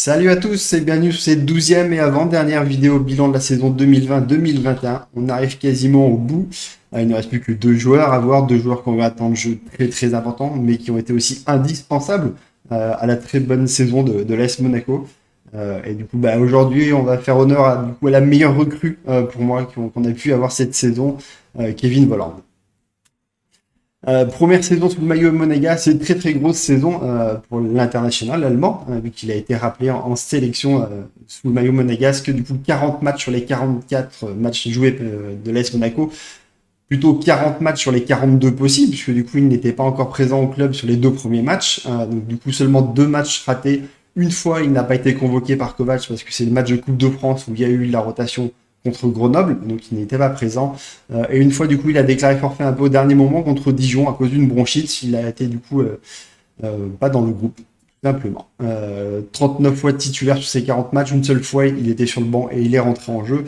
Salut à tous et bienvenue sur cette 12e et avant-dernière vidéo bilan de la saison 2020-2021. On arrive quasiment au bout. Il ne reste plus que deux joueurs à voir, deux joueurs qui ont eu un temps de jeu très très important, mais qui ont été aussi indispensables à la très bonne saison de l'AS Monaco. Et du coup, aujourd'hui, on va faire honneur à la meilleure recrue pour moi qu'on a pu avoir cette saison, Kevin Volland. Première saison sous le maillot monégasque, c'est une très très grosse saison pour l'international allemand, vu qu'il a été rappelé en sélection sous le maillot monégasque. Du coup, 40 matchs sur les 44 matchs joués de l'AS Monaco, plutôt 40 matchs sur les 42 possibles, puisque du coup, il n'était pas encore présent au club sur les deux premiers matchs. Donc, du coup, seulement deux matchs ratés. Une fois, il n'a pas été convoqué par Kovac parce que c'est le match de Coupe de France où il y a eu la rotation contre Grenoble, donc il n'était pas présent. Et une fois, du coup, il a déclaré forfait un peu au dernier moment contre Dijon à cause d'une bronchite. Il a été, du coup, pas dans le groupe, tout simplement. 39 fois titulaire sur ses 40 matchs, une seule fois, il était sur le banc et il est rentré en jeu.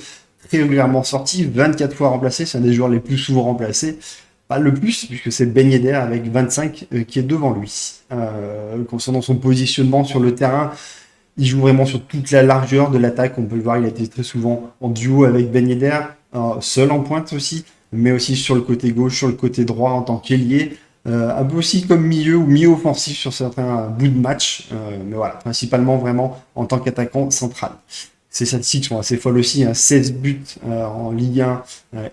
Très régulièrement sorti, 24 fois remplacé, c'est un des joueurs les plus souvent remplacés. Pas le plus, puisque c'est Ben Yedder avec 25 qui est devant lui. Concernant son positionnement sur le terrain, il joue vraiment sur toute la largeur de l'attaque. On peut le voir, il a été très souvent en duo avec Ben Yedder, seul en pointe aussi, mais aussi sur le côté gauche, sur le côté droit en tant qu'ailier. Un peu aussi comme milieu ou milieu offensif sur certains bouts de match. Mais voilà, principalement vraiment en tant qu'attaquant central. Ses statistiques sont assez folles aussi, hein, 16 buts en Ligue 1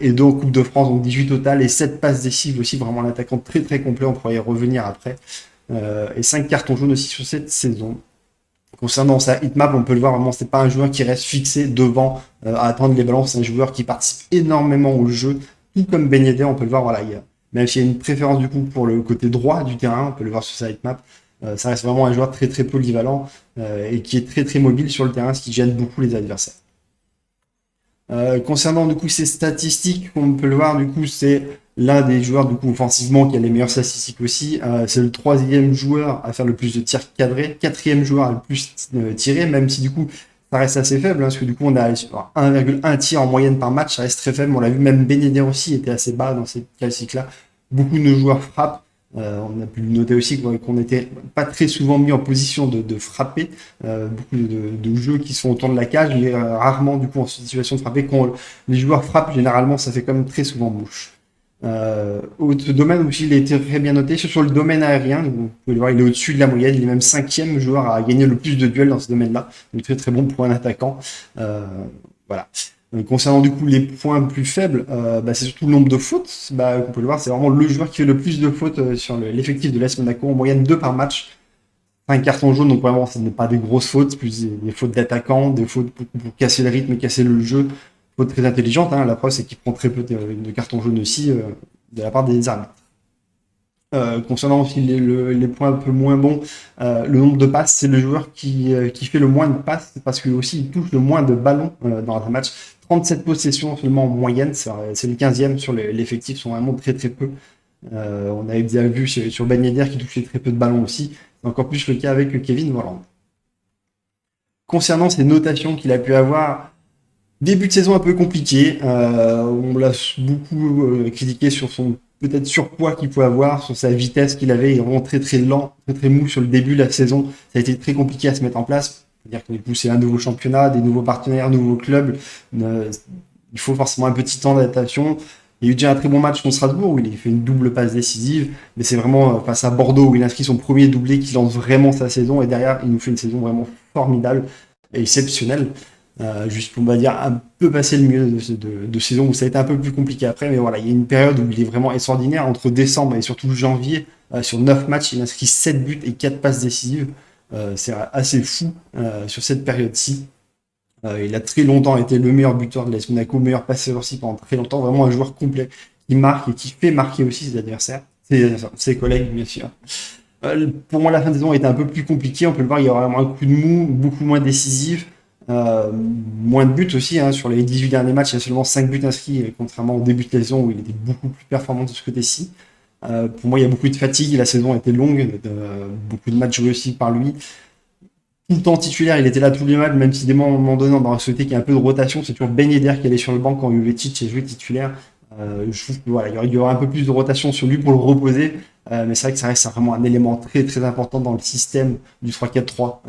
et 2 en Coupe de France, donc 18 total, et 7 passes décisives aussi, vraiment un attaquant très très complet, on pourrait y revenir après. Et 5 cartons jaunes aussi sur cette saison. Concernant sa hitmap, on peut le voir vraiment, c'est pas un joueur qui reste fixé devant à attendre les ballons, c'est un joueur qui participe énormément au jeu, tout comme Ben Yedder, on peut le voir, voilà, même s'il y a une préférence du coup pour le côté droit du terrain, on peut le voir sur sa hitmap, ça reste vraiment un joueur très très polyvalent et qui est très très mobile sur le terrain, ce qui gêne beaucoup les adversaires. Concernant du coup ses statistiques, on peut le voir, du coup, c'est l'un des joueurs du coup offensivement qui a les meilleures statistiques aussi. C'est le troisième joueur à faire le plus de tirs cadrés, quatrième joueur à le plus tirer, même si du coup ça reste assez faible, hein, parce que du coup on a 1,1 tir en moyenne par match, ça reste très faible. On l'a vu, même Ben Yedder aussi était assez bas dans ces classiques-là. Beaucoup de nos joueurs frappent. On a pu noter aussi qu'on n'était pas très souvent mis en position de frapper. Beaucoup de jeux qui sont autour de la cage, mais rarement du coup en situation de frapper. Quand les joueurs frappent, généralement, ça fait quand même très souvent mouche. Autre domaine aussi, il a été très bien noté sur le domaine aérien. Vous pouvez le voir, il est au-dessus de la moyenne. Il est même cinquième joueur à gagner le plus de duels dans ce domaine-là. Donc très très bon pour un attaquant. Euh, voilà. Concernant du coup les points plus faibles, c'est surtout le nombre de fautes. On peut le voir, c'est vraiment le joueur qui fait le plus de fautes sur l'effectif de l'AS Monaco, en moyenne 2 par match. 5 cartons jaunes, donc vraiment, ce n'est pas des grosses fautes, plus des fautes d'attaquants, des fautes pour casser le rythme, casser le jeu. Fautes très intelligentes, hein. La preuve, c'est qu'il prend très peu de cartons jaunes aussi de la part des arbitres. Concernant aussi les points un peu moins bons, le nombre de passes, c'est le joueur qui fait le moins de passes parce que aussi il touche le moins de ballons dans un match. 37 possessions seulement en moyenne, c'est le 15e sur l'effectif, sont vraiment très très peu. On avait bien vu sur Ben Yedder qui touchait très peu de ballons aussi. C'est encore plus le cas avec Kevin Volland. Concernant ses notations qu'il a pu avoir, début de saison un peu compliqué. On l'a beaucoup critiqué sur son peut-être surpoids qu'il pouvait avoir, sur sa vitesse qu'il avait. Il est vraiment très très lent, très très mou sur le début de la saison. Ça a été très compliqué à se mettre en place. C'est-à-dire que du coup, c'est un nouveau championnat, des nouveaux partenaires, nouveaux clubs. Euh, il faut forcément un petit temps d'adaptation. Il y a eu déjà un très bon match contre Strasbourg où il a fait une double passe décisive, mais c'est vraiment face à Bordeaux où il inscrit son premier doublé qui lance vraiment sa saison et derrière il nous fait une saison vraiment formidable et exceptionnelle. Juste pour, on va dire, un peu passer le milieu de saison où ça a été un peu plus compliqué après, mais voilà, il y a une période où il est vraiment extraordinaire entre décembre et surtout janvier. Sur 9 matchs, il inscrit 7 buts et 4 passes décisives. C'est assez fou sur cette période-ci. Il a très longtemps été le meilleur buteur de l'AS Monaco, meilleur passeur aussi pendant très longtemps, vraiment un joueur complet qui marque et qui fait marquer aussi ses adversaires, ses collègues bien sûr. Pour moi, la fin de saison a été un peu plus compliquée. On peut le voir, il y aura vraiment un coup de mou, beaucoup moins décisif. Moins de buts aussi, hein. Sur les 18 derniers matchs, il y a seulement 5 buts inscrits, contrairement au début de la saison où il était beaucoup plus performant de ce côté-ci. Pour moi, il y a beaucoup de fatigue. La saison a été longue, beaucoup de matchs joués aussi par lui. Tout le temps titulaire, il était là tous les matchs, même si des moments, à un moment donné, on aurait souhaité qu'il y ait un peu de rotation. C'est toujours Ben Yedder qui allait sur le banc quand Jovetic est joué titulaire. Je trouve que, voilà, il y aura un peu plus de rotation sur lui pour le reposer. Mais c'est vrai que ça reste vraiment un élément très très important dans le système du 3-4-3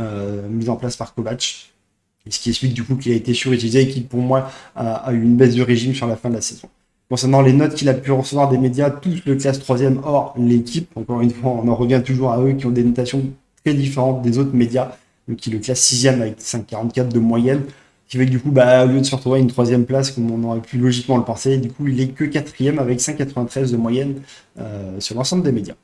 mis en place par Kovac. Et ce qui explique du coup qu'il a été surutilisé et qui pour moi a eu une baisse de régime sur la fin de la saison. Concernant les notes qu'il a pu recevoir des médias, tous le classent troisième hors l'équipe. Encore une fois, on en revient toujours à eux qui ont des notations très différentes des autres médias, donc qui le classent sixième avec 5,44 de moyenne. Ce qui fait que du coup, bah, au lieu de se retrouver à une troisième place, comme on aurait pu logiquement le penser, du coup, il est que quatrième avec 5,93 de moyenne sur l'ensemble des médias.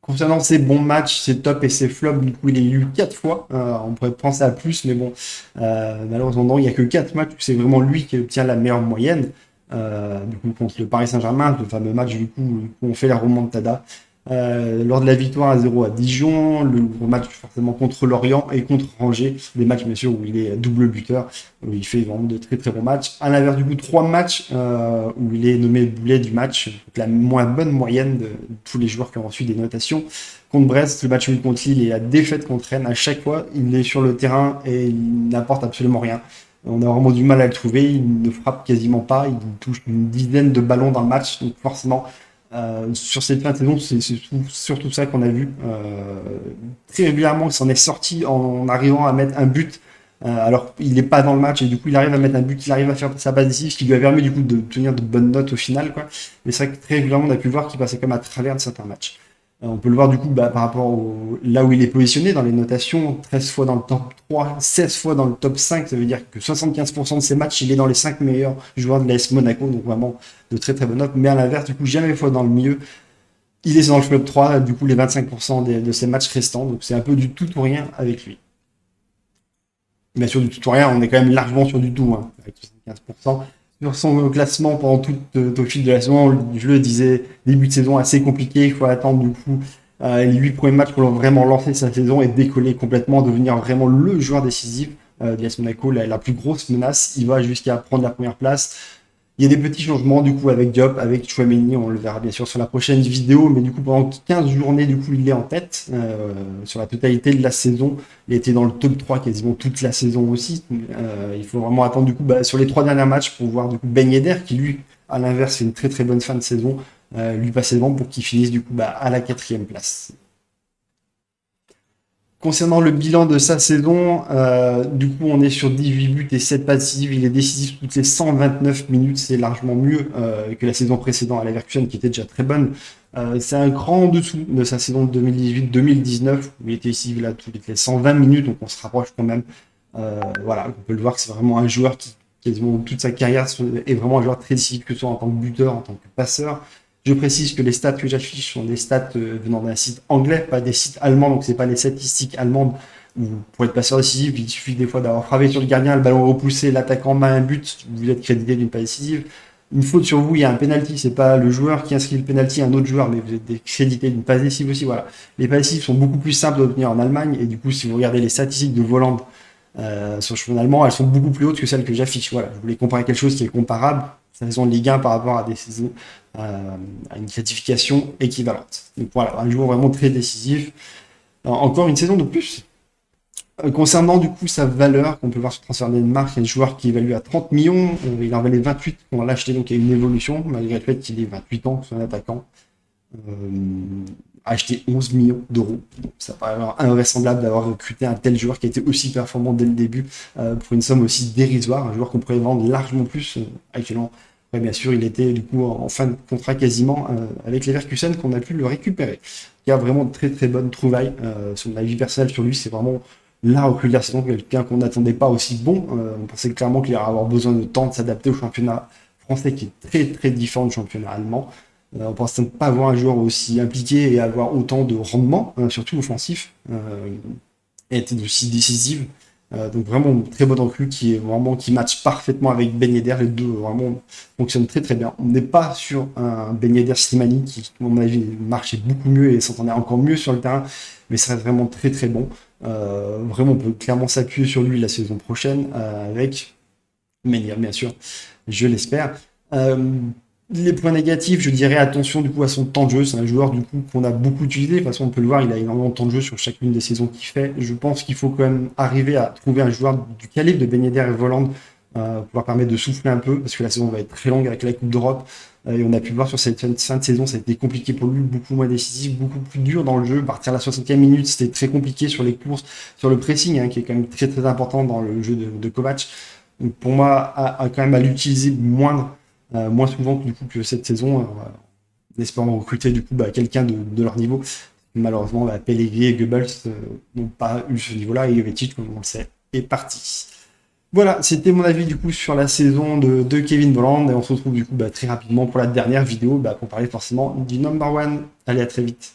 Concernant ses bons matchs, ses tops et ses flops, du coup, il est élu 4 fois. On pourrait penser à plus, mais bon, malheureusement, non, il n'y a que 4 matchs où c'est vraiment lui qui obtient la meilleure moyenne. Du coup, contre le Paris Saint-Germain, le fameux match du coup, où on fait la remontada. Lors de la victoire à 0 à Dijon, le gros match forcément contre Lorient et contre Angers, des matchs bien sûr où il est double buteur, où il fait vraiment de très très bons matchs. À l'inverse du coup, 3 matchs où il est nommé boulet du match, donc la moins bonne moyenne de tous les joueurs qui ont reçu des notations. Contre Brest, le match nul contre Lille et la défaite contre Rennes, à chaque fois, il est sur le terrain et il n'apporte absolument rien. On a vraiment du mal à le trouver, il ne frappe quasiment pas, il touche une dizaine de ballons dans le match, donc forcément sur cette fin de saison, c'est surtout ça qu'on a vu. Très régulièrement, il s'en est sorti en arrivant à mettre un but. Alors, il n'est pas dans le match et du coup, il arrive à mettre un but, il arrive à faire sa passe décisive, ce qui lui a permis du coup de tenir de bonnes notes au final, quoi. Mais c'est vrai que très régulièrement, on a pu voir qu'il passait comme à travers de certains matchs. On peut le voir du coup bah, par rapport là où il est positionné dans les notations, 13 fois dans le top 3, 16 fois dans le top 5, ça veut dire que 75% de ses matchs, il est dans les 5 meilleurs joueurs de l'AS Monaco, donc vraiment de très très bonnes notes, mais à l'inverse, du coup, jamais fois dans le milieu, il est dans le flop 3, du coup les 25% de ses matchs restants, donc c'est un peu du tout ou rien avec lui. Bien sûr, du tout ou rien, on est quand même largement sur du tout, hein, avec 75%. Sur son classement pendant au fil de la saison, je le disais, début de saison assez compliqué, il faut attendre du coup les 8 premiers matchs pour vraiment lancer sa saison et décoller complètement, devenir vraiment le joueur décisif de l'AS Monaco, la plus grosse menace. Il va jusqu'à prendre la première place. Il y a des petits changements du coup avec Diop, avec Chouameni, on le verra bien sûr sur la prochaine vidéo, mais du coup pendant 15 journées du coup il est en tête sur la totalité de la saison. Il était dans le top 3 quasiment toute la saison aussi. Il faut vraiment attendre du coup bah, sur les 3 derniers matchs pour voir du coup Ben Yedder qui lui à l'inverse fait une très très bonne fin de saison, lui passer devant pour qu'il finisse du coup bah, à la quatrième place. Concernant le bilan de sa saison, du coup, on est sur 18 buts et 7 passes décisives. Il est décisif toutes les 129 minutes. C'est largement mieux que la saison précédente à Leverkusen, qui était déjà très bonne. C'est un grand en dessous de sa saison de 2018-2019, où il était décisif là toutes les 120 minutes, donc on se rapproche quand même. Voilà, on peut le voir que c'est vraiment un joueur qui, quasiment toute sa carrière, est vraiment un joueur très décisif, que ce soit en tant que buteur, en tant que passeur. Je précise que les stats que j'affiche sont des stats venant d'un site anglais, pas des sites allemands, donc c'est pas les statistiques allemandes où pour être passeur décisif, il suffit des fois d'avoir frappé sur le gardien, le ballon repoussé, l'attaquant met un but, vous êtes crédité d'une passe décisive. Une faute sur vous, il y a un penalty, c'est pas le joueur qui inscrit le penalty, un autre joueur, mais vous êtes crédité d'une passe décisive aussi. Voilà. Les passes décisives sont beaucoup plus simples d'obtenir en Allemagne, et du coup, si vous regardez les statistiques de Voland sur le championnat allemand, elles sont beaucoup plus hautes que celles que j'affiche. Voilà. Je voulais comparer quelque chose qui est comparable, saison de Ligue 1 par rapport à des saisons à une classification équivalente. Donc voilà, un joueur vraiment très décisif. Alors, encore une saison de plus. Concernant du coup sa valeur, qu'on peut voir sur Transfer Mark, il y a un joueur qui est évalué à 30 millions, il en valait 28 quand on l'a acheté, donc il y a une évolution, malgré le fait qu'il ait 28 ans, c'est un attaquant. Acheté 11 millions d'euros. Donc, ça paraît invraisemblable d'avoir recruté un tel joueur qui a été aussi performant dès le début pour une somme aussi dérisoire, un joueur qu'on pourrait vendre largement plus actuellement. Ouais, bien sûr, il était du coup en fin de contrat quasiment avec les Leverkusen qu'on a pu le récupérer. Il y a vraiment de très très bonnes trouvailles. Son avis personnel sur lui, c'est vraiment la recrue de la saison, quelqu'un qu'on n'attendait pas aussi bon. On pensait clairement qu'il allait avoir besoin de temps de s'adapter au championnat français qui est très très différent du championnat allemand. On pensait pas avoir un joueur aussi impliqué et avoir autant de rendement, surtout offensif, et être aussi décisive. Donc vraiment une très bonne recrue qui est vraiment qui match parfaitement avec Ben Yedder. Les deux vraiment fonctionnent très très bien. On n'est pas sur un Ben Yedder Slimani qui, à mon avis, marchait beaucoup mieux et s'entendait encore mieux sur le terrain, mais ça reste vraiment très très bon. Vraiment, on peut clairement s'appuyer sur lui la saison prochaine avec Menir, bien sûr, je l'espère. Les points négatifs, je dirais attention du coup à son temps de jeu. C'est un joueur du coup qu'on a beaucoup utilisé. De toute façon, on peut le voir, il a énormément de temps de jeu sur chacune des saisons qu'il fait. Je pense qu'il faut quand même arriver à trouver un joueur du calibre de Ben Yedder et Voland pour leur permettre de souffler un peu, parce que la saison va être très longue avec la Coupe d'Europe. Et on a pu le voir sur cette fin de saison, ça a été compliqué pour lui, beaucoup moins décisif, beaucoup plus dur dans le jeu. Partir à la 60e minute, c'était très compliqué sur les courses, sur le pressing, hein, qui est quand même très très important dans le jeu de Kovac. Donc pour moi, quand même à l'utiliser moins souvent que, du coup, que cette saison, en espérant recruter du coup quelqu'un de leur niveau. Malheureusement, Pellegrini et Goebbels n'ont pas eu ce niveau-là, et Jovetic, comme on le sait, est parti. Voilà, c'était mon avis du coup sur la saison de Kevin Volland, et on se retrouve du coup très rapidement pour la dernière vidéo pour parler forcément du number one. Allez, à très vite.